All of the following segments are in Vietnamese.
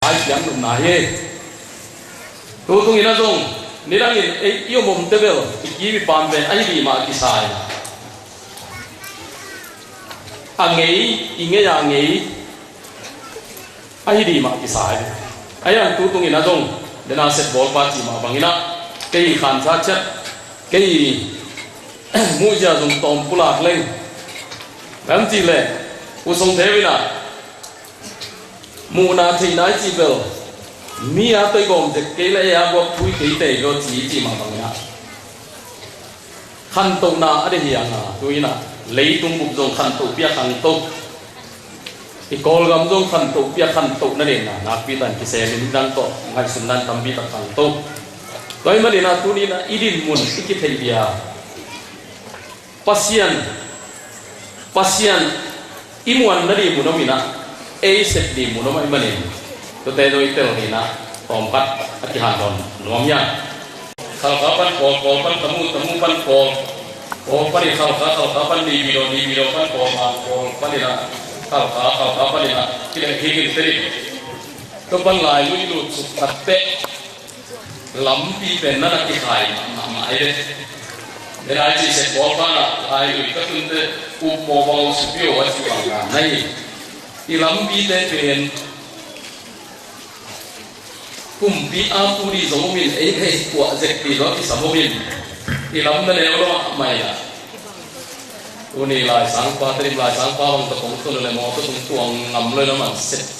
hai tiếng lùng nãy tu tung ina dong nirang in iyo mom tebel ki bi pam ben ai bi ma ki sai angei inge ya angei ai di ma ki sai ayan tu tung ina dong dena set ball pa chi ma bangina cái khán sát chất cái mũi giờ dùng tôm pula lên làm gì lệ u sông thế với là mù na thì nói gì vậy mi à tôi gồm được cái lệ à bộ thui cái tệ rồi chỉ mà bằng nhá khăn tụng na ở đây hiện à tôi na lấy tung bục dùng khăn tụng bia khăn tụng cái col gam dùng khăn tụng bia khăn tụng nó đến là nạp bi tan cái xe lên đang to ngay xuân nan tam bi tan khăn tụng tôi mà đi na tu đi na idin mun cái thầy bia pasien imuan nari muno mina e set di muno mai manin to te do itel ni na tompat akihan don nomnya kalau kapan ko pan temu pan ko pan ni kalau kapan di video pan ko pan ni na kalau kapan ni na kita higin teri to pan lai lu sukatte lampi penna na ki khai ma ai nên ai chỉ sẽ bỏ qua ai người các vấn đề u mô bao sự biểu ở chỗ bằng này thì lắm bí đến tiền cùng bí áp u đi giống mình ấy hay của dịch thì đó thì sắm mình thì lắm nó nếu đó mày à u này lại sáng qua thêm lại sáng qua bằng tập công tôi lại mò tôi cũng tuồng ngầm lên nó mà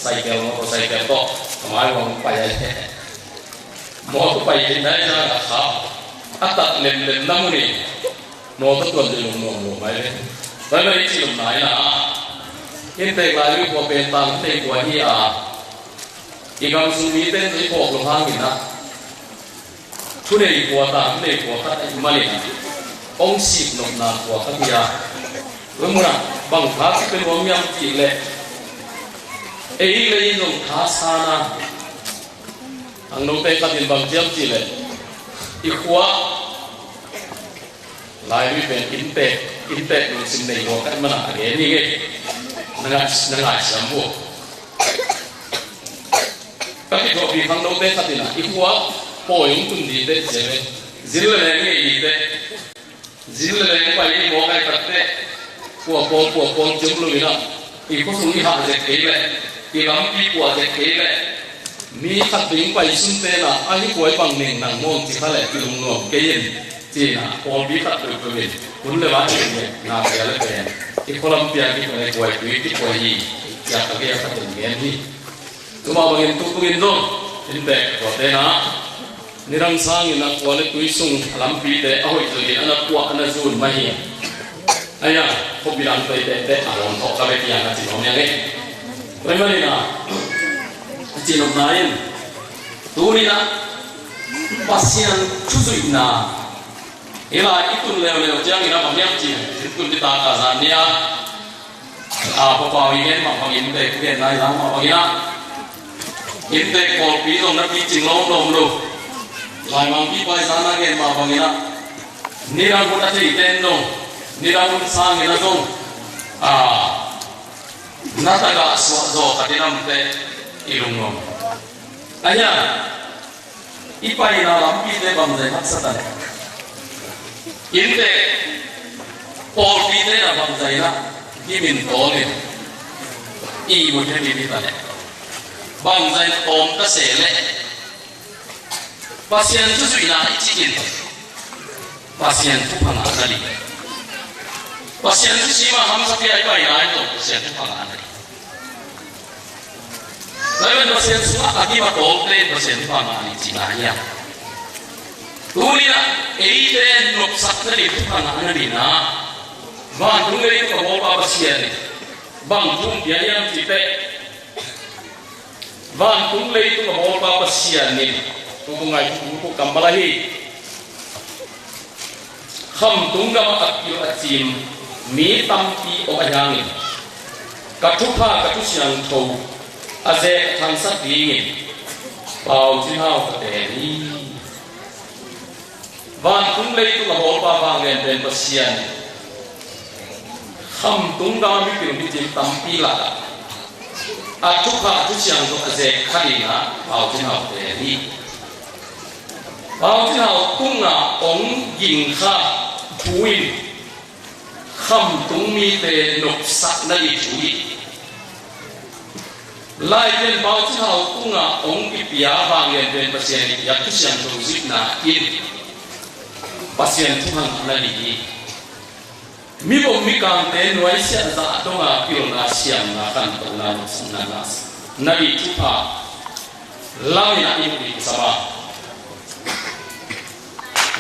say kèo nó say kèo to mai bằng phải mò tôi phải đến đấy ra là sao atat lem namu ni no to tuan de no mai le ba mai chi lum nai na in te lai ri ko pen tang te ko hi a i gam su mi ten ri ko lo hang ni na thu nei ko ta nei ko ta ai ma le na ong sip no na ko ta bia we mu na bang kha pen wang yam chi le ei le no kha sa na ang no te ka tin bang jam chi le ikhwa lai vi pen inte no sim nei no kan mana age ni ge nanga sambu tapi ko bi hang no te khatina ikhwa poyung tum di te jeve zil le nge i te zil le nge pa ni mo kai katte ko jum lu ina ikho sung ha je ke le i lam pi ko je ke le mi khát tiếng quay xuân tê là ai quay bằng nền nặng môn chỉ khá lệ từ đồng ngọc cái gì chỉ là còn biết khát được của mình muốn lấy bán chuyện này là phải lấy về cái Colombia cái này quay quý cái quay gì chắc là cái khát được nghe đi tụi mà bằng tu tu nghiên rồi hiện tại có thể na nirang sang na quay lấy túi sung làm pi tê ôi rồi thì anh quạ anh zun mai hiền ai à không bị làm tê tê à làm họ cái này là chỉ nói nghe vậy mà đi nào chỉ nói này tu ni na pasien chuzui na ila itun leo jang ina pamyam chi itun kita ka zania a papa wigen ma pangin te ke nai lang ma pangina in te ko pi long na pi ching long long lo lai mang pi pai sana gen ma pangina nira ko ta chi ten no nira ko sang ina dong a nataga aswa zo katinam te ilung nom aya ipai na lampi te bam dai maksatan inte pol pi te na bam dai na gimin to le i mo te ni ta le bam dai om ka se le pasien tu sui na ichikin pasien tu phang anali pasien tu sima ham sa pi ai pai na to pasien tu phang anali Lalu pasien semua lagi bakal play pasien tu apa ni cina tu ni lah, ini nok sakna itu mana ni na, bang tu ni itu kau apa pasien ni, bang tu dia yang kita, bang tu ni itu kau apa pasien ni, tu bungai tu kambalahi, kham tu ngam akil acim, mi tampi orang yang, katupa katusiang tu. Aze thang sắc đi bao chín hao có thể đi van cũng lấy tu là hồ ba vàng đèn đèn bát xiên khăm tung đa mi kiểu mi chim tam pi là chúc hạ chúc siang cho dễ khá đi na bảo chân học để đi bảo chân học cũng là ông dình kha thui khăm tung mi tê nộp sắc na đi thui lại bên bảo chân học cũng là ông bị bia vàng lên bên pasien ya chúc siang cho dịch na in pasien tu hang na đi mi bom mi kang te noi sia za to nga pil na siam na kan to na na na bi tu pa lao na i bi sama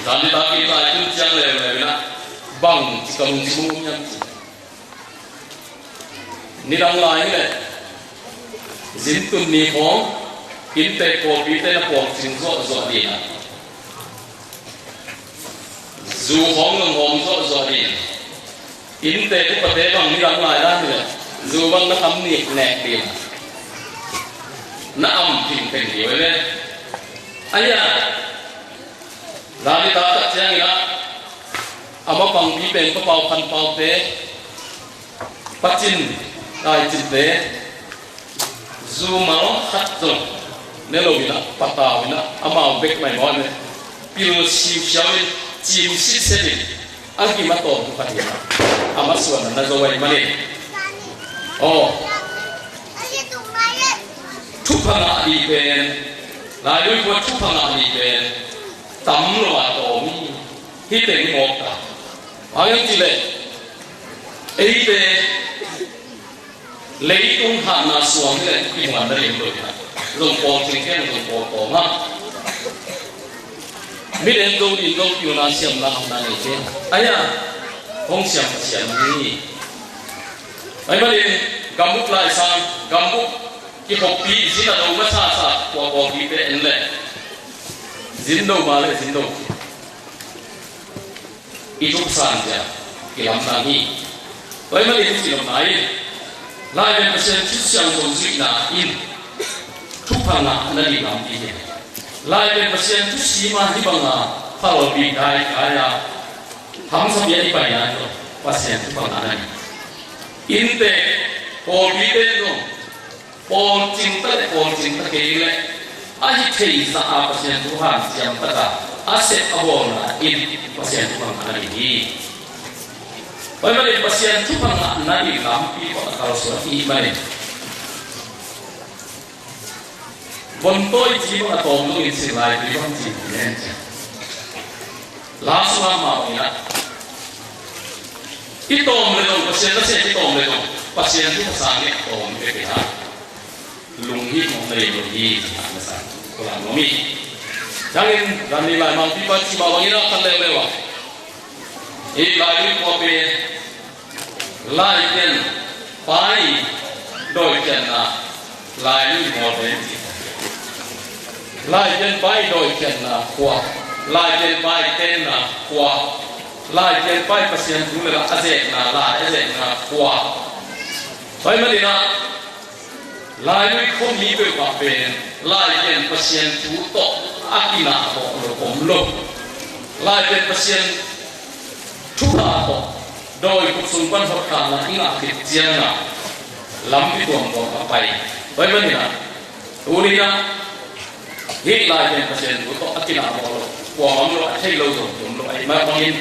dan ta ki ta tu chang le na bang ti kam ti mu nyam ni dang lai le zin tun ni hong in te ko bi te na pom ting zo zo di na zu hong ng hong zo zo di in te ku pate bang ni dang lai da ni zu bang na kam ni nek di na am tin ten di le aya la ni ta ta chang ina ama pang bi pen ko pau khan pau te pachin ai chin te zu mau khat zo ne lo bina pata bina ama bek mai mo ne pil si xiao chim si se di agi ma to ku pati ama suan na zo wai mani oh thu phanga di pen la lui ko thu phanga di pen tam lo wa to mi hi te mo ta ayang ti le ei te lấy tung hạ na xuống cái khi mà nó lên rồi dùng bò trên cái dùng bò bò mà biết đến đâu đi đâu kiểu na xem na học na này chứ ai à không xem gì ấy mà đi gam bút lại sang gam bút cái hộp pi gì là đâu mà xa xa bò bò pi về anh lệ dính đâu mà lại dính đâu ít chút sang chứ cái làm sang đi ấy mà đi chỉ làm này lại bên pasien chút siang dầu dịch na in thuốc phang na đi làm gì vậy lại bên pasien chút xí mà đi bằng phá lò bị cái à ham sắp đi bài à rồi pasien thuốc phang na in te bò bị te rồi bò chính tất cái này ai thấy ra pasien thuốc phang siang tất cả aset abon na in pasien thuốc phang na đi bởi vậy pasien thuốc phang na đi làm gì vậy kalau suatu iman bon tôi chỉ có tôm nuôi sinh lại thì không chỉ nên lá số màu nhá ít tôm lên rồi pasien nó sẽ ít tôm lên rồi pasien thuốc sang cái tôm cái gì hả lùng hít một đầy một gì là sao có làm nó mi chẳng nên làm đi lại mang đi bắt chỉ bảo như nó khăn lên lên vậy lại đi qua bên lại bên phải đôi chân là lại đi một bên lại bên phải đôi chân là qua lại bên phải tên là qua lại bên phải pasien tu là azek là qua vậy mà đi na lại đi không nghĩ về qua bên lại bên pasien tu to akina to lo kom lo lại bên pasien tu na to đôi cuộc sống quan học cả là những cái chuyện nào lắm cái tuồng của các bài vậy bên này tu đi na hết lại bên pasien tu to akina to của ông lo thấy lâu rồi chúng lo mà bằng in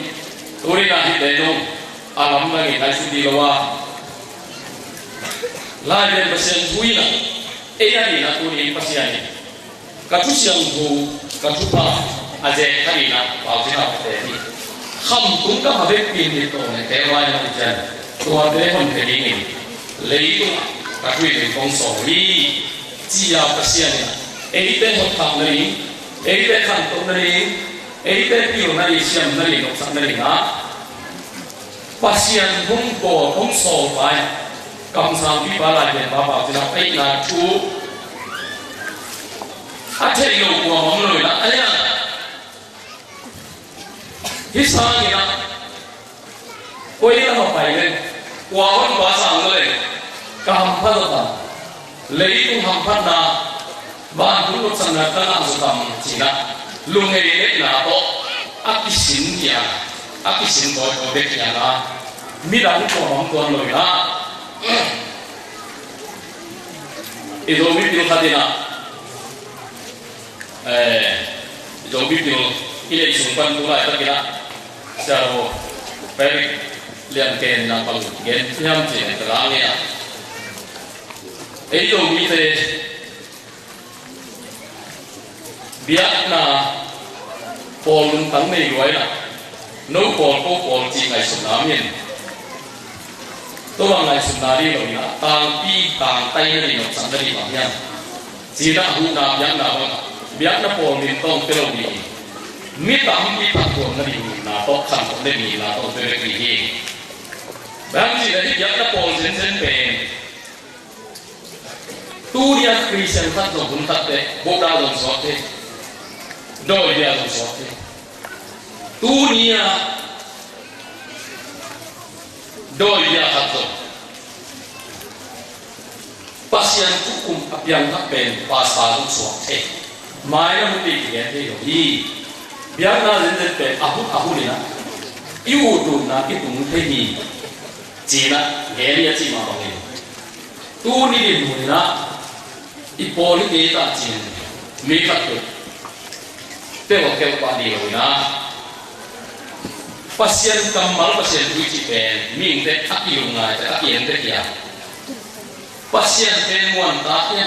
tu đi na hết đấy luôn lắm là người ta suy đi lâu lại bên pasien tu na ấy là gì na tu đi pasien các chú siang tu các chú pa aje cái na bảo thế nào thế đi không cũng có hợp với pin thì tổ này cái vai nó bị chènตัวเด็กคนเป็นยังไงเลยตัวกับคุยเป็นกองสองลีจีอาเปอร์เซ็นต์เอริเต้หดทำเลยเอริเต้ขันตัวเลยเอริเต้พิวนั่นเสียมนั่นนกสันนั่นนะเปอร์เซ็นต์ทุ่งโบทุ่งโซ่ไปกำสังพิบาลายเป็นบ้าบ้าจะนับไปนาชูอาเทโยกัวมันเลยนะอะไรนะฮิสานี่นะโอ้ยนี่เราไปเลยกว่าวันภาษาเลยกำพัดต่างเลยตุ้งทำพัดนาบ้านทุกสังกัดตั้งสุดท้ายจีน่ะลุงเอเล็กนาโตอากิสินเนี่ยอากิสินตัวเด็กเนี่ยนะมีดาวตัวของตัวเลยนะ izomi pil khatina izomi pil ile sumpan pula ita kira saro peri lian ken na pal gen siam chin terang ya izomi te biak na polun tang nei goi na no pol ko pol chi ngai sunamin tôi bằng ngày sum nari rồi na tang pi tang tay na ni no sang dari bang yan chỉ đã hu na yang na bang biak na pol min tong te lo ni mi tam pi ta ko na ni na to kham ko de ni na to te re ki hi bang chỉ là biak na pol jen jen pe tu dia christian khat lo bun khat te bo da lo so te doi dia lo so te tu nia doi dia khato pasien hukum apian hapen pasal suate mai na muti ke te yo hi biar na zen pe ahu ni na yu tu na ki tung te ni ji na geria ji ma bang ni tu ni ni mu na I poli ke ta ji mi khat tu te mo ke pa ni lo na pasien kamal pasien duci pen ming te akilungai te akien te kia pasien pen muan ta ya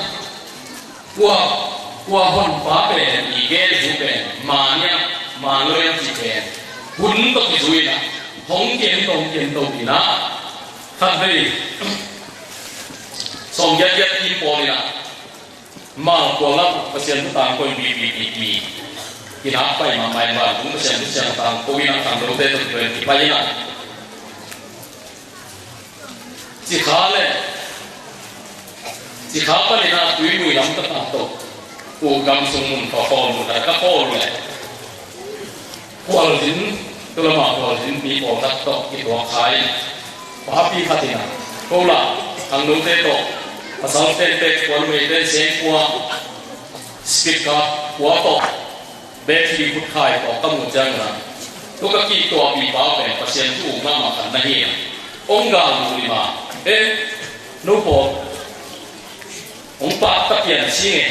kwa hon pa pen igel ju pen mania maloyan ji pen hun to ki zui na hong kien to ki na khat vei song ya ki poli na ma ko la pasien ta ko bi kita apa yang main baru mesti tentang kawin tentang rote tentang kipayana jika apa ni nak tuju ni lam tak tahu gam sumun kafon muda kafon le kual jin kalau mak kual jin ni kual tak tahu kita kai papi katina kau lah ang rote tu pasal tete kual mete sen kual speaker kual tu battery put khai ko kamu janga to ka ki to bi ba pe pasien tu ma ma kan na hi onga mu li ma no po pa ta pian si nge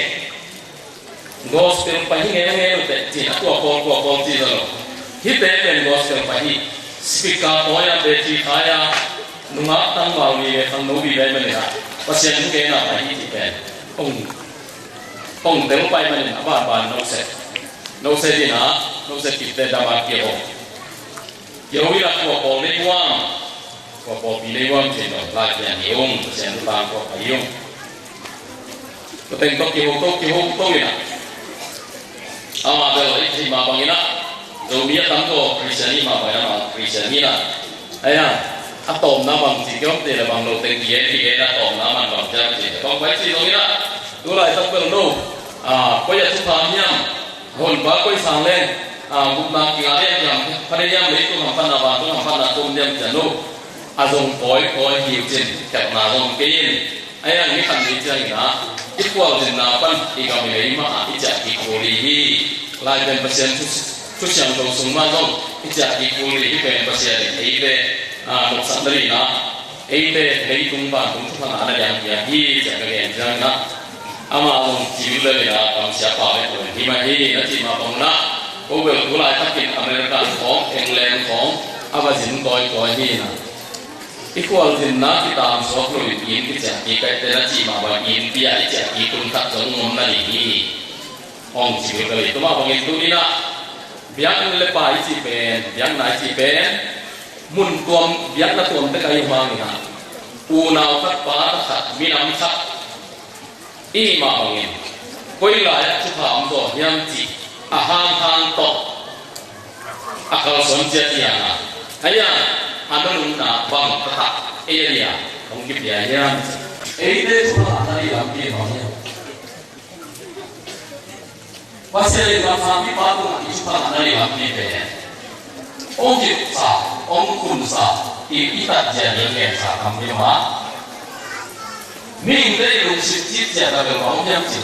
gospel pa hi nge te ti na ko ti lo hi te pen gospel pa hi speaker ko ya battery khaya nunga tang ma ni le thang no bi le ma ni ha pasien mu ke na pa hi ti pen ong te mo pa ma ni ba no se no se di na no se kita dapat kiro kiro ila ko le wang ko bi le wang je no la yang yong sen ta ko ayong ko teng to ina ama be lo i ma bang ina do mi tam ko Christian ma ba na Christian ina aya atom na bang ji kyom te la bang lo teng ki na atom na man bang ja ji ko ba ji do ina do lai tam ko no ko ya su pham nyam hồn ba quay sang lên bụng nang kia lên nhầm phát hiện lấy tôi làm phân là vào tôi làm phân là tôm nhầm chả nô dùng cối hiểu trên kẹp là dùng cái gì ai là cái phần gì chơi nữa ít qua trên là phân thì còn lấy mà ít chả thì cố lý lại bên bác sĩ chút chẳng đầu súng mà không ít chả thì cố lý bên bác sĩ ấy về một sản phẩm gì đó ấy về lấy cũng phân là làm gì thì chả cái gì chơi nữa ama ông chỉ lời là bằng sẽ bảo vệ người thì mà hi nó chỉ mà bằng na cô về tú lại phát triển AmericanของEnglandของอาจินก้อยhi na equal din na kita ang sok lo yin kita ki kai te na chỉ mà bằng yin pia chỉ ki kun tak jong ngom na ni hi ông chỉ lời tu ma bằng itu ni na biang le pai chỉ pen biang nai chỉ pen mun tuam biang na tuam te kai hang ni na u nau khat pa khat mi nam khat i ma bangin koi la ya chu pham do yam chi a hang to akal son che ya na aya anun na bang kha area ong ki ya yam ei de chu la ta ri lam pi ma ya pasel ga pha mi pa ko ni chu pa na ri lam pi pe ong ki sa ong kun sa i ta je ni ke sa kam ni ma mình đây dùng sự chia sẻ là được bảo nhau chỉ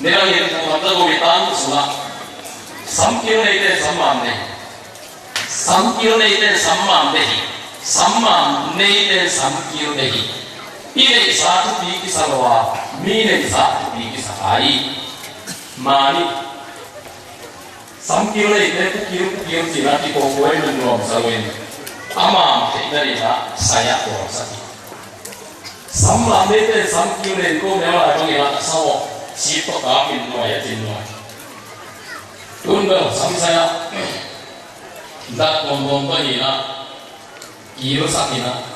nên là hiện tại chúng ta có bị tan xuống là sắm kiêu này tên sắm màn này sắm kiêu này tên sắm màn đây sắm màn này tên sắm kiêu đây ini satu di kisah lawa mine satu di kisah ai mani samkile itu kirim tidak di kongoi menjual saluin ama dari lah saya orang sakit samlam itu samkile itu memang orang yang sawo siapa kami nuai jenuai tunggu sampai saya tak ngomong ni nak kiro sakit nak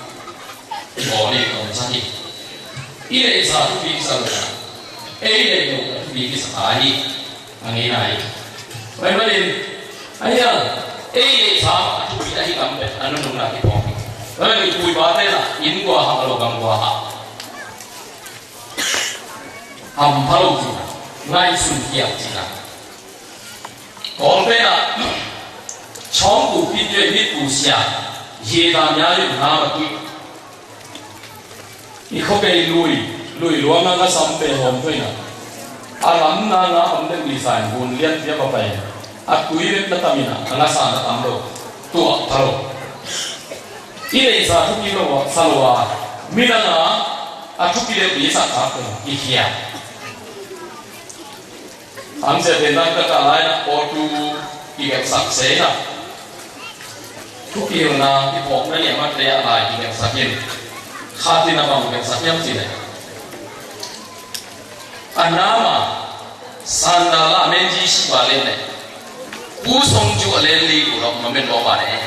boleh kalau sakit ini satu bisa lah ini itu bisa hari angin air Baik-baik, ayah, sama tu kita hitam bet, anu nung lagi pom. Baik, kui batai lah, ini gua halo gam gua ha. Halo juga, ngai sun kiak juga. Kalau bela, chonggu pinjau hit usia, ye dah nyari nama kui. Ikut ke lui luang angka sampai home tu na. Alam nana amden lisan bun lihat dia apa ya? Aku ini tetamina, alasan tamdo tua taro. Ini satu kilo salwa, minana aku kilo bisa tak ikhya. Amse tentang kata lain, ortu ikat saksena. Tu kilo na ipok na ni amat dia lagi ikat sakit. Hati nama ikat sakit sini. Anama sandala menji sibalen ne pusong ju aleli urok mamen bawa ne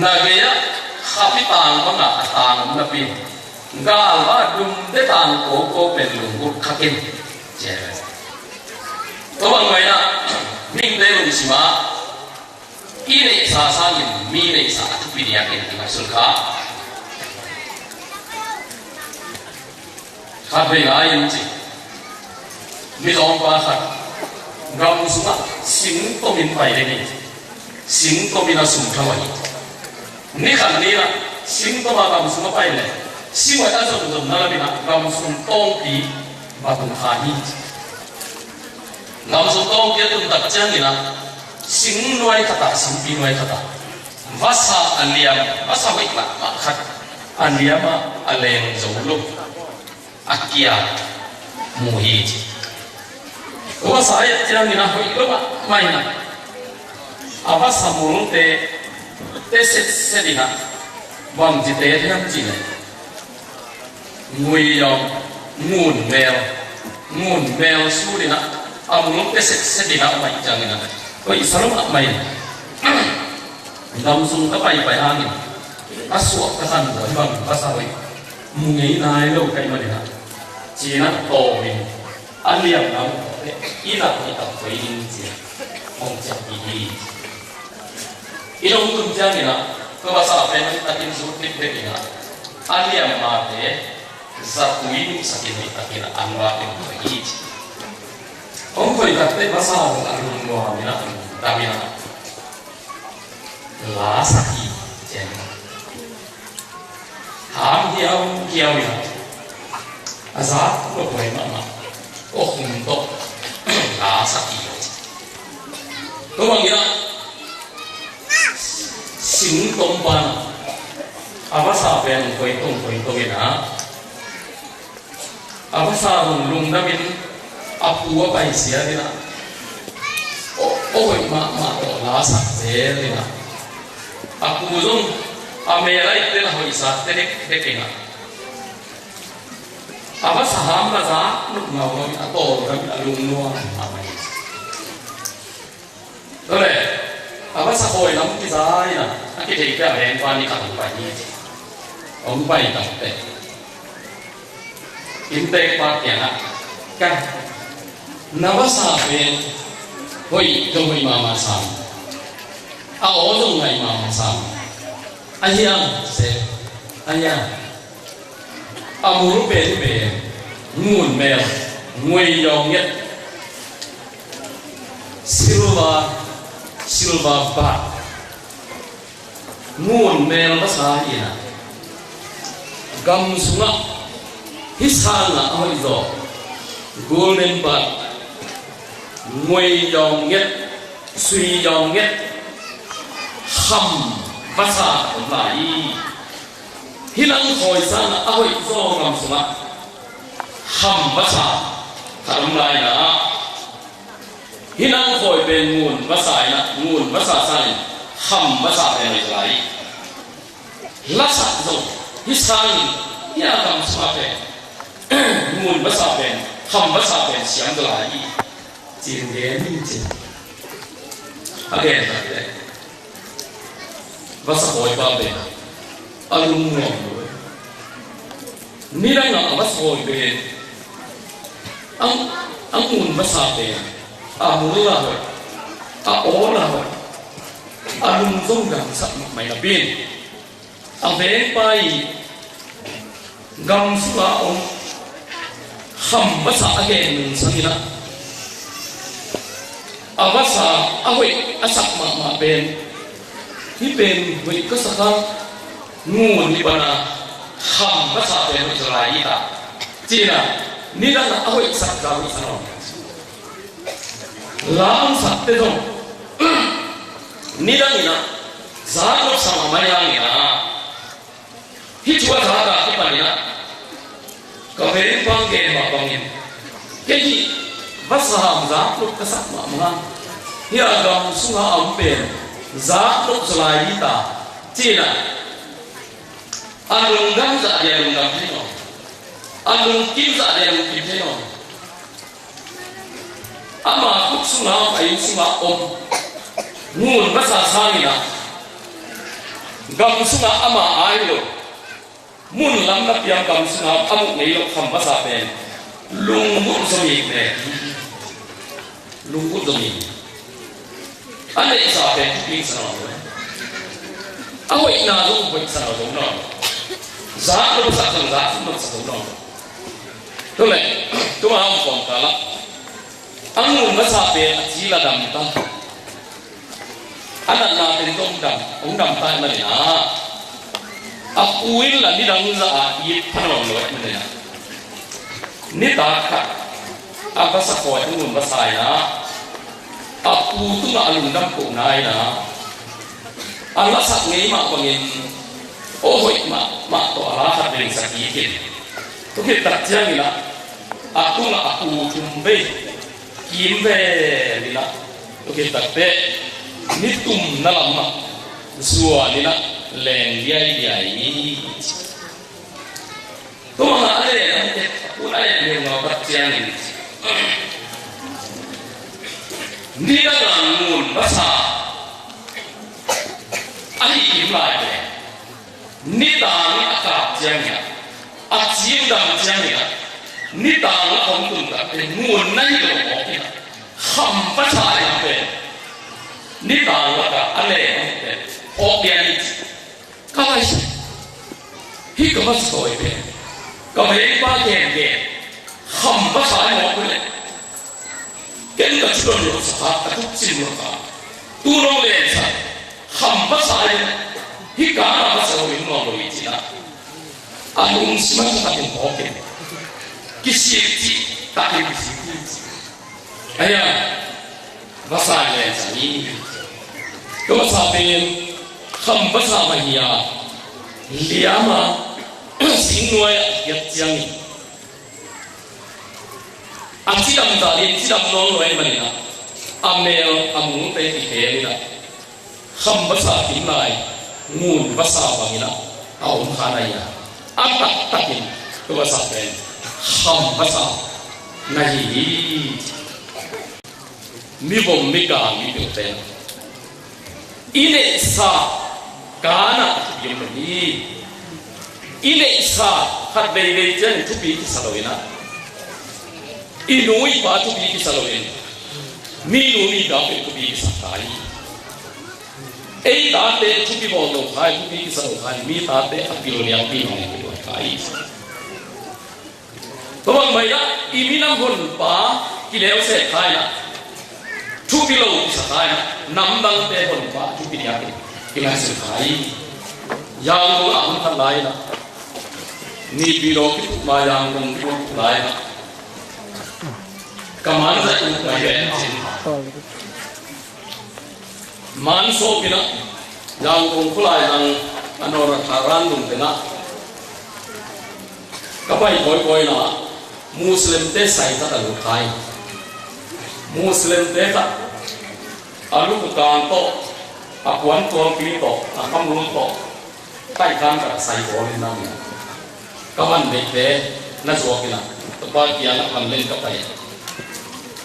nagaya khapitang banga atang napi galwa dum de tang ko pelungur khakin jere to bangaya ming de sima ine sa sangin mi ne sa pidia ken masulka khabe ayin ji mi dong ba khat gam sunga sing to min pai de ni sing to min asum thawai ni khan ni na sing to ma gam sunga pai le sing wa ta so to na la bina gam sung tong pi ba tum kha ni gam sung tong ke tum tak chang ni na sing noi khata sing pi noi khata vasa aliam vasa wai ma khat aliama aleng zulu akia muhi wa saya jangan dinahui itu mainan apa samurung te sedina bang jite yang cina nguyong ngun mel surina amurung te sedina main jangan kau islam main langsung ke pai angin aswak kesan bang pasawai mungai nai lo kai mana cina tomin aliam nam ina kita poin je mongcap ini ilmu kumjangina kebasa apa yang kita insultif dekina aliam mate zakuin sakin kita kira anwa yang poin om poin kate basa alun doa mina tamina la saki jen ham hiau ya azab lo poin mama oh untuk la saki ko mangira sing tomban apa saben poin tong ina apa sarung lung namin apu apa isia dina oh ma la sakse dina aku muzung amela itena hoisa tenek dekena apa saham na sa nuk ngau kami atau kami alumno amai dole apa sahoy nam kisah ina aki thika ren pani ka pani om pai tamte inte pa kya kan nawasa ben hoi jomoi mama sam a ozong ngai mama sam ayang se ayang amuru be ngun mel ngui yong yet silva ba ngun mel basa ina gam sunga hisana hoizo golden ba ngui yong yet sui yong yet ham basa lai hilang khoi sana ahoi zo kam sunga ham basa karam lai na hilang khoi ben ngun basa na ngun basa sai ham basa ben lai lasa zo hisai ya kam sa pe ngun basa ben ham basa ben siam lai jin de ni jin again tak basa khoi ba ben alung ngom ni đang ngọc bát hồi về ông muốn bát sạp về muốn là rồi ố là rồi lung dung gam sập mày là biên về bay gam sula ông khăm bát sạp again mình sang đi na bát sạp vậy sạp mà bên hi bên vậy có sạp nguồn đi bana ham basa pe no jolai ta china ni da na ahoi sak ga wi sano lam sak te dong ni da ni na za no sama mai ya ni na hi chua za da ki pa ni na ka ve pang ge ma pang ni ke ji basa ham za no ka sak ma ma hi a ga su ha am pe za no jolai ta china alung gam za dia alung gam ni no alung kim za dia alung kim ni no ama kuk sunga ai sunga om ngun basa sami na gam sunga ama ai lo mun lam na piam gam sunga amu nei lo kham basa pen lung bu so mi ne lung bu do mi ane sa pen ki sa no awai na do bu sa no no giá nó sạch thành giá nó sạch đủ rồi, thế này tôi mà không còn cả lắm, anh muốn nó sạch về chỉ là đầm ta, anh là tiền ông đầm tay mà này cuối là đi đầm ra ít thân lòng rồi này, nít ta cả, có sạch khỏi anh muốn nó xài cuối tôi là anh đầm cổ này anh là sạch nghĩ mà còn nhìn ôi mà to ala hat dengan sakit tu kita jangan ni lah aku tumbe kimbe ni lah tu kita ni tum nalam ma suwa ni lah leng dia ini tu mana ada aku ada yang ngawat jangan ni ni dalam mun bahasa ahli imlai ni tang akap jang ya ajim dam jang ya ni tang kom tum ka ngun nai lo ko ki kham pa sa ya pe ni tang ka ale o ya ni ka vai hi ka ba so pe ka me ba ke kham pa sa ya mo ko le ken ka chi lo sa ta ku chi mo ka tu lo le sa kham pa sa ya hi ka ba sa wi no lo wi chi na alung sima ta ke mo ke kisi ti ta ke kisi aya ba sa le sa ni ko ba sa pe kham ba sa ma hiya liama sing noi ya chiang ni a chi dam da ni chi dam no lo ai ma ni na amel amu pe ti ke ni na kham ba sa tin lai ngun ba sa ba ni na au khana ya atak takin ko ba sa pe kham ba sa na hi mi bom mi ka mi pe te ine sa kana yem ni ine sa khat dei dei chen thu pi ki salawina inui pa thu pi ki salawin mi nu mi da pe thu pi ki sakai ei ta te thu pi bo lo khai thu pi ki salawai mi ta te apil yang pi hong ki kai to bang mai da i mi nam gon pa ki leo se khai na thu pi lo ki sakai na nam dang te gon pa thu pi ya ki la se khai yang lo am ta lai na ni pi lo ki ma yang gon ki lai na kaman za tu ka ye man so pina yang gon khulai nang anora tharan dum pina ก็ไปบ่อยๆนะมุสลิมเตะใส่ตะลุไทยมุสลิมเตะตะอาลูกการโตอาควันตัวปีโตอาคำลุงโตใต้การกับใส่หัวเลยน้ำก็วันเด็กเตะน่าสวกินนะตัวบ้านเกียร์นักมันเล่นก็ไป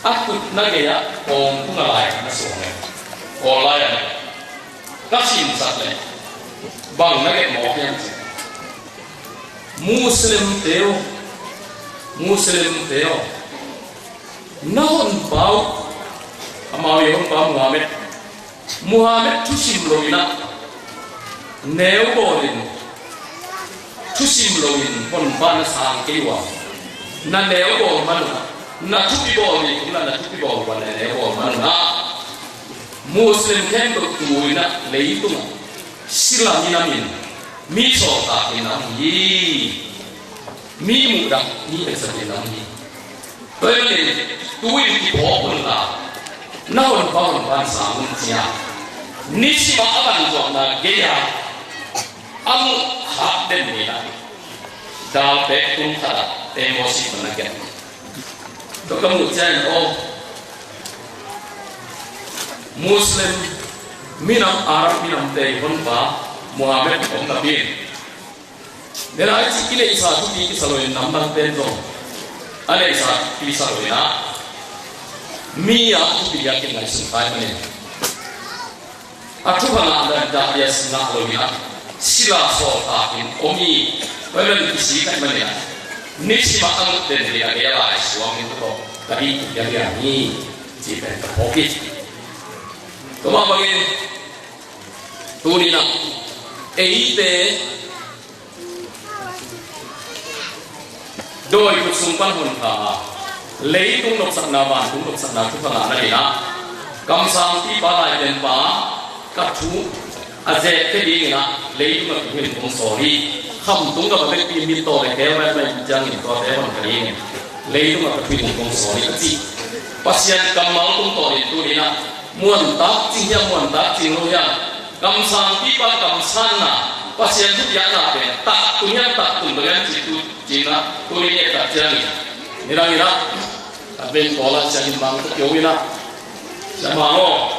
อักตุนักเกียร์โกงพุ่งอะไรน่าสวเลยโกงอะไรก็ชิมสัตว์เลยบางนักเกียร์หมอกยังมุสลิมเตะnahon bau amau yon bau Muhammad tusim loina neo borin tusim loin pon ban sang kewa na neo bo man na tupi bo ni kuma na tupi bo wan neo bo man na muslim ken to tuina leitung silam inamin mi so ta inam yi mi muda ni esa inam yi Berlin tuin di bawah la, naon bawon ban samun sia, nisi maakan zona gaya, amu hak den nila, dah betul tak emosi penaga. Kamu jangan oh Muslim minam Arab minam telefon ba Muhammad om Nabi. Nerai cikile isatu di kisaloin nambang telefon. Ada isat pisah loina, Mia tu yakin ngai sungai mana. Aku pernah ada dahlia senang loina, sila sotakin omi, berlalu isi kan mana. Nisi makan dan dia lah suami itu, tapi dia ni jipen terpokit. Kemana bagi tu ni nak, Doi kusumpan hunta, lei tung nok sakna ban tung nok sakna tu pala na ina, kamsang ti balai den pa, katu, aje ke di ina, lei tung nak hin tung sorry, ham tung ka balik pi mi to le ke mai mai jang ni to te man kali ni, lei tung nak hin tung sorry kati, pasien kamal tung to itu ina, muan tak jing lo ya, kamsang ti ba kamsana, pasien tu dia nak tak punya tak tu dengan situ Cina kuliah tak jalan, nira-nira, tapi kalau jangan bangkit jauh ina, sama lo,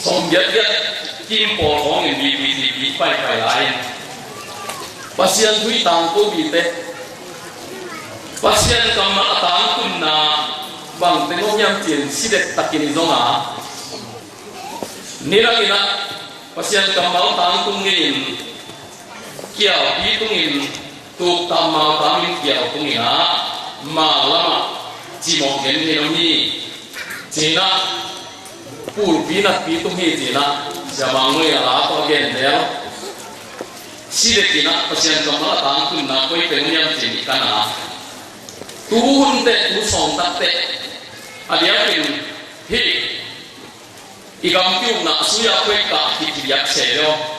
sombiat kimpol orang di pai lain, pasien tu tangku bite, pasien kamar tangku na, bang tengok yang cien sidet tak ini zonga, nira-nira, pasien kamar tangku ngin, kiau hitungin. Tuk tamal tamin kiau pungia malama cimok gen ni Cina pulpinat pitung hi Cina jamangmu ya apa gen del sidet Cina pasien kamala tangkun na koi pengyam Cina kana tuhun te usong tak te adiakin hi igam piung na suya koi ka hitiyak seyo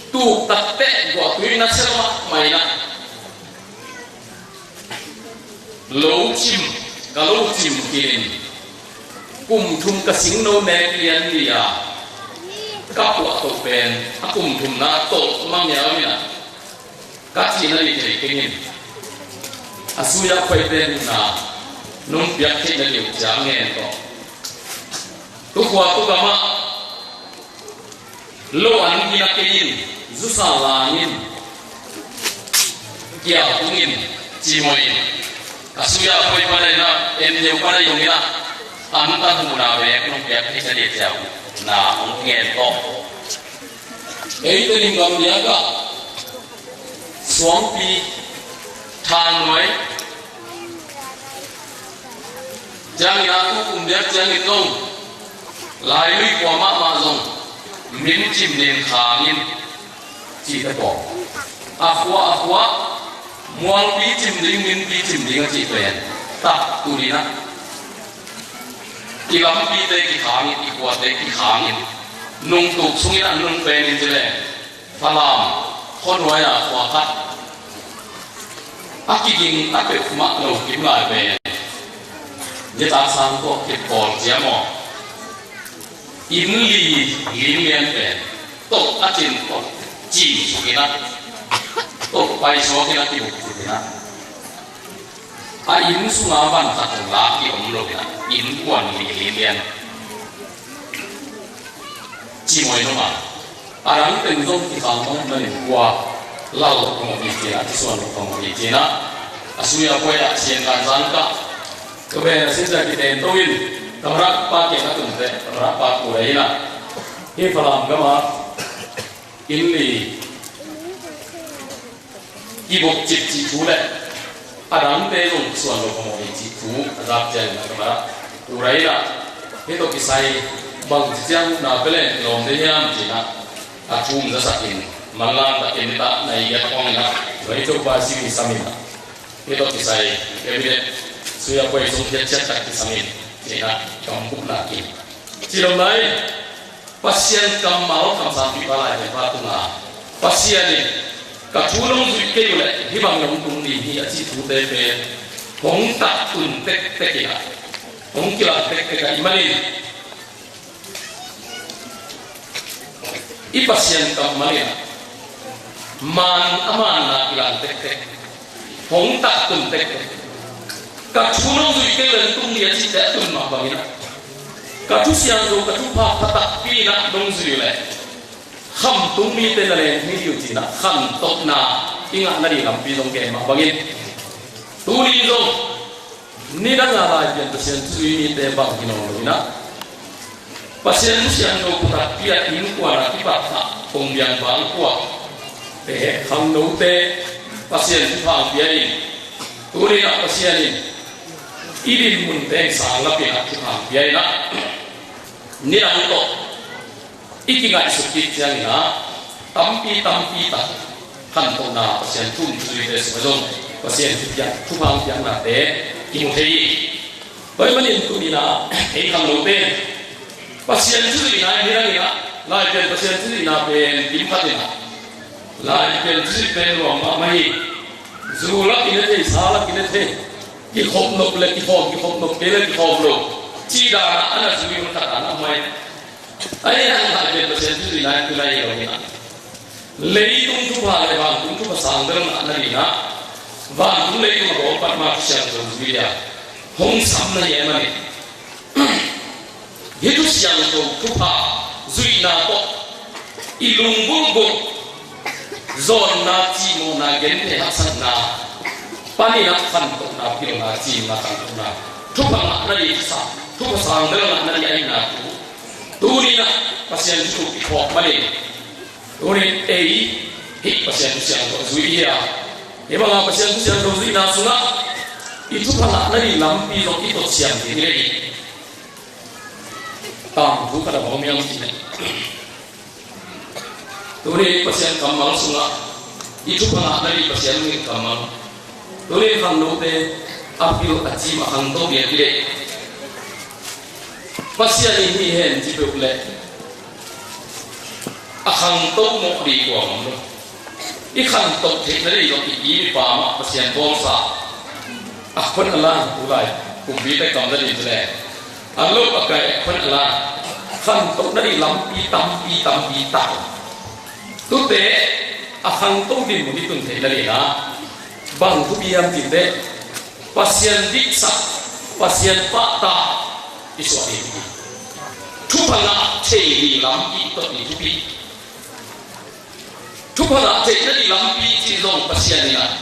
tu tatte gua tuin na selma maina low chim kalau chim kin kum thum ka sing no ne lian dia ka wa to pen akum thum na to mang ya mina ka chi na li te kin asuya khoi pen na nung piak ke na li jang nge to tu kwa tu kama lo an kina kein Zusalangin, kiau pungin, cimoin, kasuya koi pada ina, jauh pada yang ina, anta muna be, nung biak kita dia jauh, na mungkin to. Itu lingkam dia ka, suampi, tanway, jangan aku kumbiak jangan tong, lalu kuamak mazong, mincim ning kangin. Chỉ ta bỏ aqua mual pi chim ding chỉ về ta tu đi na chỉ làm pi đây cái kháng cái quạt đây cái kháng nung tục xuống cái nung về như thế này pha làm con nói là quạt cắt ác kinh ác biệt mắc đầu kiếm lại về như ta sang có cái cột giá mỏ in lì liên miên về tục ác trên tục chỉ cái đó to pai so ke na ti bu ti na a in su nga ban ta tong la ki om lo na in kwan li lian chi moi no ma arang ten zong ki khang mong na ni kwa lao ko mi ti na ti so no ko mi ti na asuya ko ya sien kan zan ka ko be na sin da ki ten to in kamra pa ke na tum te kamra pa ko ai na he phalam ga ma in li ki bok chip chi thu le arang te zong suan lo ko mi chi thu rap jan na kamra urai na he to ki sai bang jiang na pele lom de yam ji na a thum za sakin malang ta ken ta nai ya kong na wai to ba si ni samina he to ki sai ke suya ko sung phe chat tak ki samin ji na kam buk na ki chi lo mai pasien kam mau kam sam pi pala ne pa tu na pasien ni ka thu long zu ke yo le hi bang long tung ni hi a chi thu te pe hong ta tun tek tek ki na hong ki la tek tek ka imani i pasien kam malia man amana ilan tek tek hong ta tun tek tek ka thu long zu ke le tung ni a chi te tun ma bangina ka thu siang do ka thu pa phata pi na dong zu le kham tung mi te le ni yu chi na kham tok na inga na ri lam pi dong ke ma bangin tu ni zo ni da na la yen to sian tu mi te bang ki no na pasien siang do ka pi a in kwa na ki pa tha kong yang bang kwa te kham no te pasien tu phang pi ai tu ni na pasien ni idin mun te sa la pi a ki phang pi ai na ni ra to ikinga isukit yang na tampi ta kan to na pasien thum thui te so jong pasien tu ya thu phang yang na te ki mo thei bai manin tu ni na ei kham lo te pasien tu ni na ni ra ni na lai pen pasien tu ni na pen kim khat ni na lai pen tu pen ro ma mai zu la ki ne te sa la ki ne te ki khom nok le ki khom nok ke le ki khom lo chi da ana zu ni khat ana mai ai ang ha pen pasien tu ni na tu lai ro ni na lấy tung thu phà lại vàng tung thu phà sang đơn là gì na vàng tung lấy mà có bắt mặt sang rồi gì à không sắm là gì mà này hết lúc sang rồi thu phà duy na to ilung bung bung zon na chi mo na gen te hak san na pani na khan to na kilo na chi na khan to na thu phà na gì sa thu phà sang đơn là gì ai na tu ni na pasien thu ki khok ma này Ori ei hi pasien tu siang ko zui ya e bang pasien tu siang ko zui na sunga itu pala na ni lam pi lo ki to siang ni re tam bu ka da bom yang ti ne ori pasien kamal sunga itu pala na ni pasien ni kamal ori kan lo te apil achi ma hang to bi re pasien ni hi hen ji pe le khang to mo di kwa mo I khang to the na ri lo ki pa ma pasien bom sa a khon ala ulai ku bi te kam da ni le a lo pa kai khon ala khang to na ri lam pi tam pi ta tu te a khang to din mo ni tun the na ri na bang tu bi am ti te pasien dik sa pasien pa ta isu ni thu pa na che ri lam pi to ni tu pi thu phà thế nó đi làm pi chỉ dùng pasien này là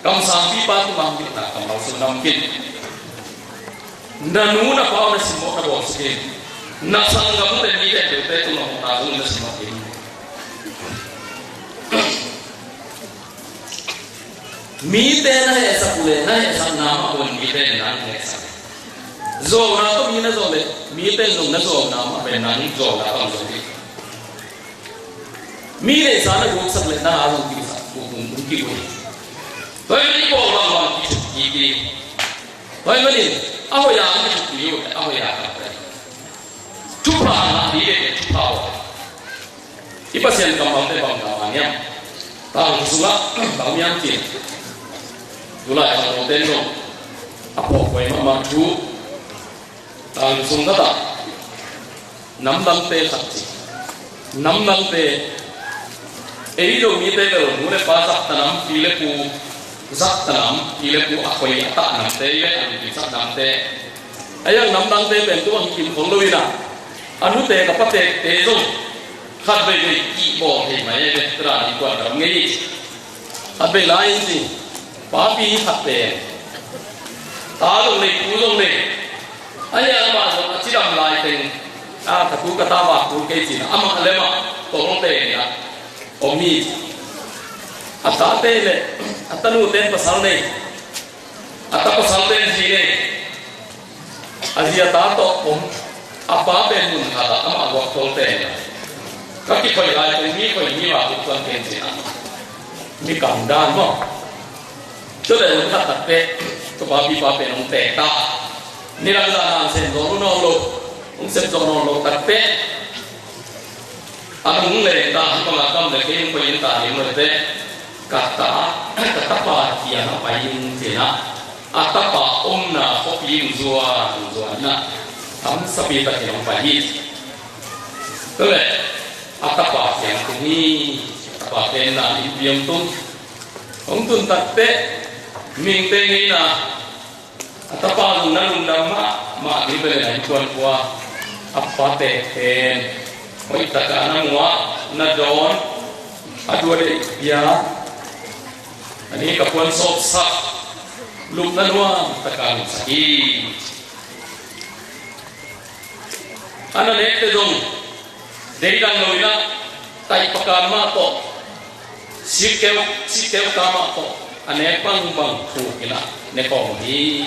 cầm sang pi ba tu mang kita cầm lao sun nam kin na nu na pau na simo na bom skin na sang gam te ni te tu na na tu na simo kin mi te na esa pule na esa nama bon mi te na esa zo na to mi na zo le mi te na zo na ma be na ni zo la tam zo Mire sana gok sak le na azam ki sa ki ko toy ni ko ba ba ki ki toy ni aho ya ki ki yo aho ya ka tu pa na ni de tu pa wa ipasien kam bang te bang ka nya ta su la bang yang ti dula ya no ten no apo ko ma tu ta sung ka ta nam dang te khat nam dang te ấy đâu mi tê đâu muốn pa sắc tanam pile pu sắc tanam pile pu akoi ata nam tê le an pi sắc nam tê ayang nam dang tê ben tu ang kim khol lui na anu tê ka pa tê zo khát về cái kỹ bỏ thì máy về ra đi qua làm ngay khát về lại gì phá bi khát về ta dùng này cú dùng này anh em mà chỉ làm lại thì thật cú cái ta bảo cú cái gì nó âm lên mà tổ không tệ nhá ông mi ta tệ này ta nu tên pasal này ta pasal tên gì này Asia ta to ông apa bên mun kata ama gua tol tệ các cái khởi lại từ mi vào cuộc tuần tiền gì à mi cảm đan mà cho nên chúng ta tập về cho bà bị bà về ông tệ ta ni là ra làm xem rồi nó lô ông xem rồi nó lô tập về anh muốn lên ta không là cầm được cái những cái ta những người thế kata bà kia nó phải những gì nè bà ông na học yên zua nè thắm sabi ta thì ông phải gì thế này apa yang kini apa kena impian tu, orang tu tak ming tengi na, apa undang mak di bawah tuan kuah apa ken, oi tak ana mua na don, adu ada ya, ini kapuan sop sak, luk na mua tak ana sakit, ana lekte dong. Dari dan loina tai pakama to sikeu kama to ane bang thu kila ne ko hi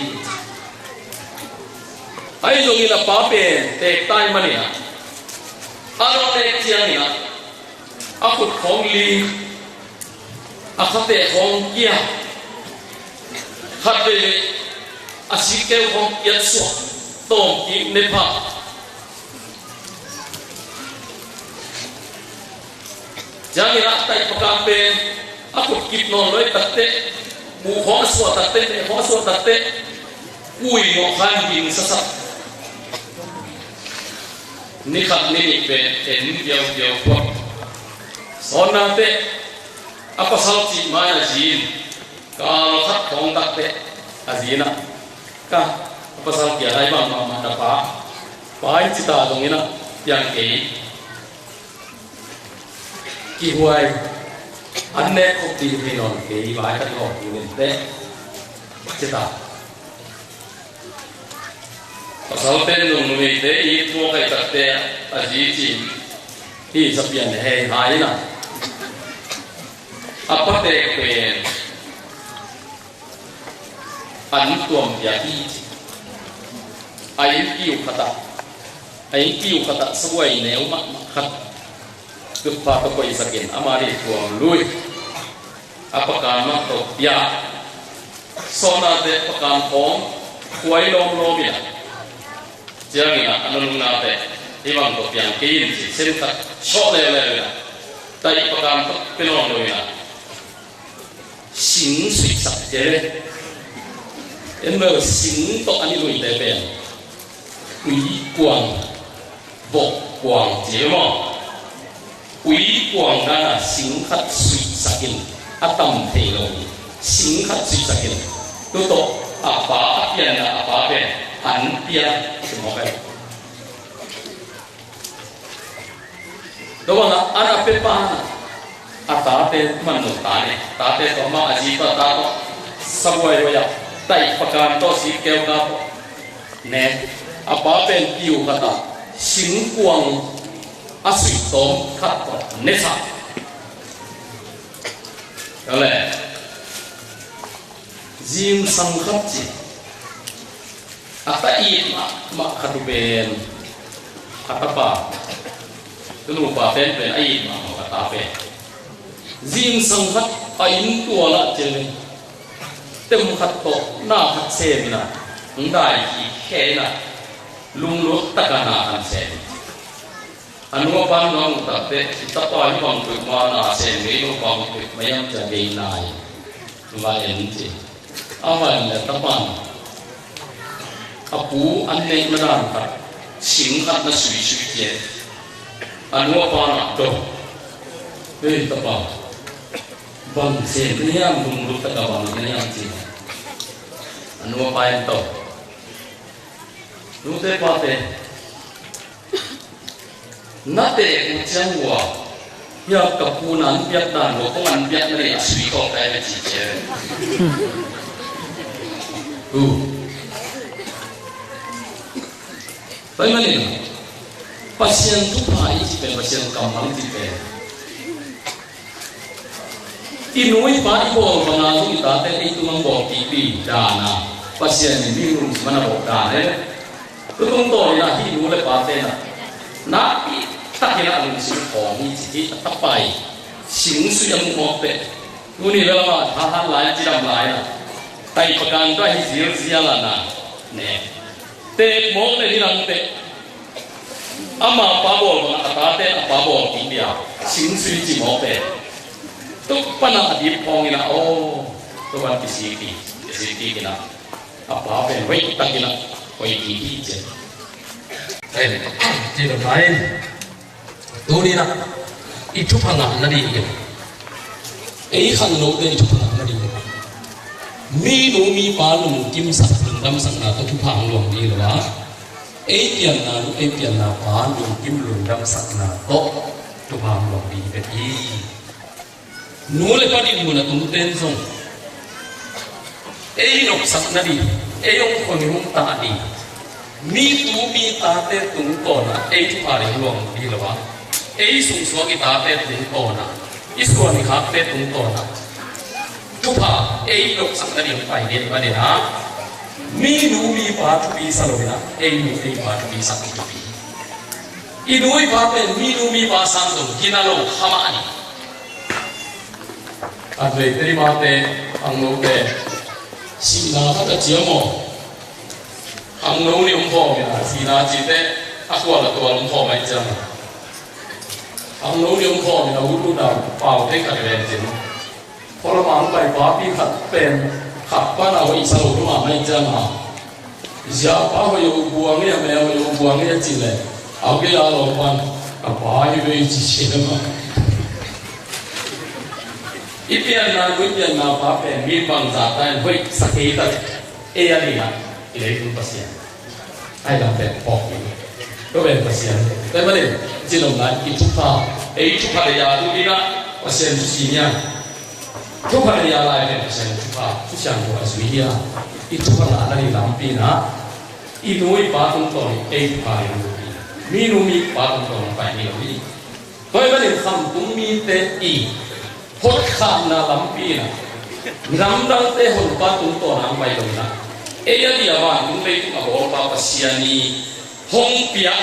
ai zo ila pa pe te tai mania aro te chiang ina akut khong li akhate khong kia khate asikeu khong kia so tom ki ne pa jangan ratai pekampen, aku kip noloi tate, buho aswa tate, kui ngokan bing sesat. Nikat ni pe, jauh kuat. Sona te, apa salci mana jin? Kalau kat kong tate, azina, kah apa salci ada bang mama dapat, pakai cita dongina yang kei. Kihuai, ane kopi minum kei baik kan kau minum teh, cita. Pasal minum teh itu kai teh azizi, ini sepian hei hai na. Apa teh pen? Antuam jadi, ayin kiu kata sesuai neu mak kat. Kepa koi sakin amari tuang lui apakah mak to ya sona de pakan pong kuai lom ya jangan anun nate ibang to yang kin si sentak shot le tai pakan to penon lui na xing sui sak je en me xing to ani lui de ben ui quang bo quang je mo quý quang na sinh khát suy sakin atam thelo sinh khát suy sakin tu to apa pian na apa pe an pia semua pe doang ana pe pa ata pe manu ta pe to ma aji pa ta to saboi ro ya tai pakan to si keu ka ne apa pe kiu kata sinh quang asui tom khát to nesa, kalau zim sang khát gì, apa i mak khát ben, kata apa, tu lupa ben ai mak kata ben, zim sang khát ain tua la je, tem khát to na khát se na, ndai ki khe na, lung lu takana kan se. Anu apa nong tapi kita tahu bang tu mana sendiri bang tu macam jadi nai, lain je. Awal ni tapan, apu ane medan tak, singkat na sui je. Anu apa nak do, tapa bang sen ni am dum tak bang ni am ci anu apa yang to lu te pa te na te chang wa ya kapunan biak dan lo kongan biak ni asui ko kai ci che bagaimana pasien tu pai ci pe pasien kamang ci pe inui pa ibo mana tu kita te itu mangbo tipi dana pasien ni rum mana bo dana tu tung to ya hi nu le pa te na tak kira lu si kong ni ci ta pai sing su yang mo pe nu ni la ma ha ha lai ci dam lai na tai pakan to hi zia la na ne te mo le ni lang te ama pa bo ma ta te pa bo ti bia sing su ji mo pe tu pana di pong ina tu ban PCT kina apa wei tak kina wei ti je ti do lain tu ni na itu panga na di khan no de itu panga na di mi no mi pa lu kim sak dam sang na tu phang luang di lo ba pian na pa lu kim lu dam sak na to tu phang luang di be ti nule padi muna tumten song nok sak na di yong khoni hum ta di mi tu mi ta te tung ko na tu pare luang di lo ba sung so ki ta te tung ko na iswa ni khak te tung ko na tu pa nok sak na di pai de ba de na mi nu mi pa tu pi sa lo na nu pa tu pi sa tu pi inui pa te mi nu mi pa sang do kinalo hama ani adre terima te angno te sina kata jiamo angno ni umpo ya sina jite aku ala to umpo mai jam angno ni umpo ni udu da pau te ka len jin polo ma pai ba pi khat pen khat pa na wi sa lo ma mai jam ha ja pa ho yo buang ni me ho yo buang ni ji le au ke la lo pan ka pa hi ve ji che ma ipian na pa pe mi bang za ta hui sakhi ta ani na ile tu pasien ai da pe po to be pasien te ba le jilom na itu pa ya tu ina pasien si nya tu pa ya la pe pasien tu pa tu xiang ko asui ya itu pa na ni lam pi na inui pa tung to pa ya mi nu mi pa tung to pa ni lo ni to ba le kham tung mi te hot kham na lampi na ram dang te hon pa tung to nang bai lo na ya dia ba tung le tu abo pa pasiani hong pia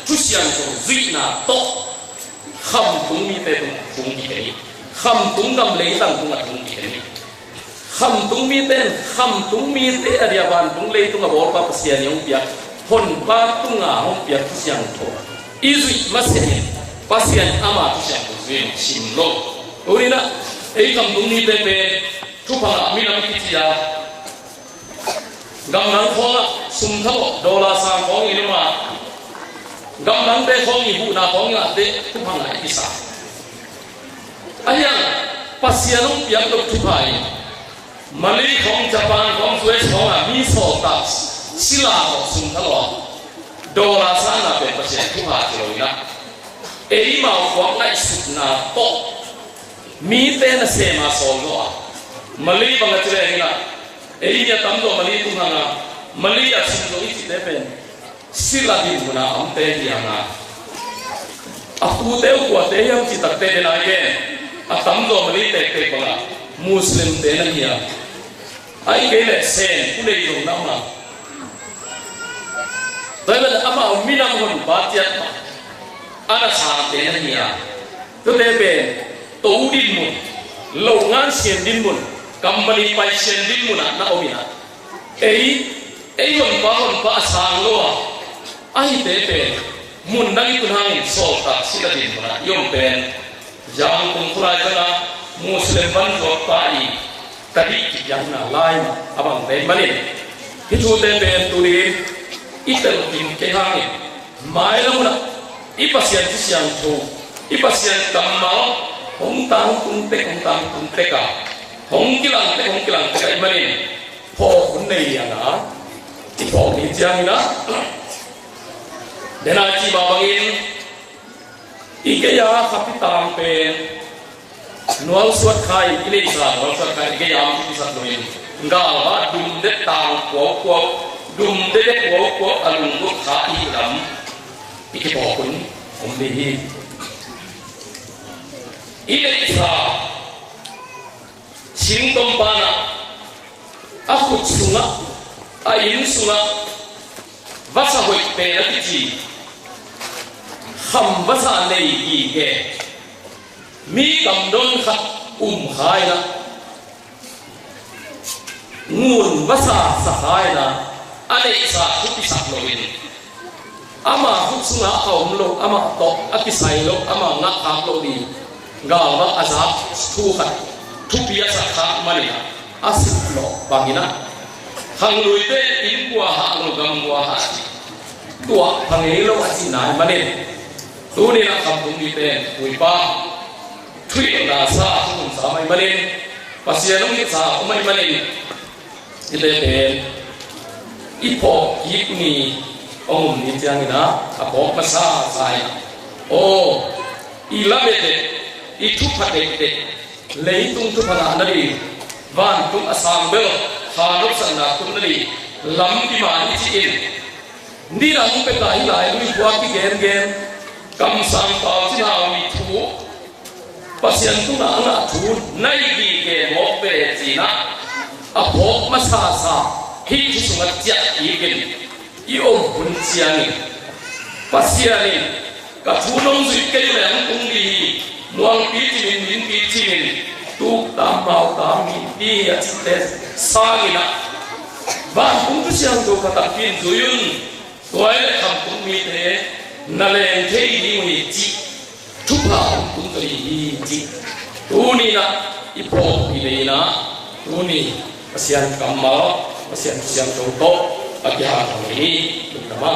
tu sian ko zui na to kham tung mi te tung mi te kham tung dam le tang tung tung mi te kham tung mi te dia ba tung le tu abo pa pasiani hong pia hon pa tung a hong pia tu sian ko izui masih pasian ama tu sian ko zui sim lo Urina, kam dumi pepe, tupa mina pitia. Gamang konga sumthalo dola sang kong ini ma. Gamang te kong ibu na kong ate tupa na isa. Ayang pasianong piang dok tupai. Mali kong Japan kong Suez kong mi so tax sila kong sumthalo dola sana pe pasian tupa kiloina. Mau kong na isut na to. Mi te na sema solo mali bang chre hina ya tamdo mali tu na mali asin do iti depen sila di muna amte dia na aku te ko te yang ci tak te na ge atamdo mali te te banga muslim te na ya ai ge le sen kule do na ma dai ama minam hon batiat ana sa te na ya to te be tau din mun longan sien din mun kambali pai sien din mun na omina yon pa asang lo ai te pe mun nagi tunang so ta sila din mun yon pen jang kum khulai kana muslim ban so pai tadi yang na lai abang te manin hitu te pe tu ni itel tin ke hangin mai la mun ipasian siang tu ipasian kammal hong tang tung te ka hong kilang te ka imanin pho kun nei ana ti pho ni chiang na dena chi ba bangin ikeya kapitang pen nual suat khai ile sa nual suat khai ikeya am ti sat loin ngala dum de tang ko dum de ko alung ko kha i lam ike pho kun om de hi ile sa sing tom pana aku sunga ayin sunga vasa hoi pe la ti chi kham vasa nei gi ke mi kam don khat khai na ngun vasa sa khai na ane sa kupi sak loin ama hutsunga aum lo ama to apisai lo ama nga khap lo ni gawa azab thu khat thupia sa kha mani asip lo bangina khang lui te in kwa ha lo gam kwa ha tua phang ei lo asina mani tu ni na kam tung ni te ui pa thui na sa tung sa mai mani pasia long ni sa mai mani ite pen ipo yip ni ông ni chiang ina apo masa sai o ilabete itu phate leitung tu phana nari van tum asam bel khanok sanna tum nari lam di mani chi in ni ram pe kai lai lui kwa ki gen kam sam ta chi na mi thu pasian tu na na thu nai gi ke mo pe chi na apo masa sa hi chi sunga chia i gen i om pun chiang pasian ni ka thu nong zui ke le ang tung di muang pi chi min tu tam mau tam mi pi ya ste sangina ban tung tu siang do ka ta pin zuyun toy le kham tung mi te na le thei ni ni chi thu pa tung to ni chi tu ni na i po pi le na tu ni pasian kam ma pasian siang do to akya ni tu ta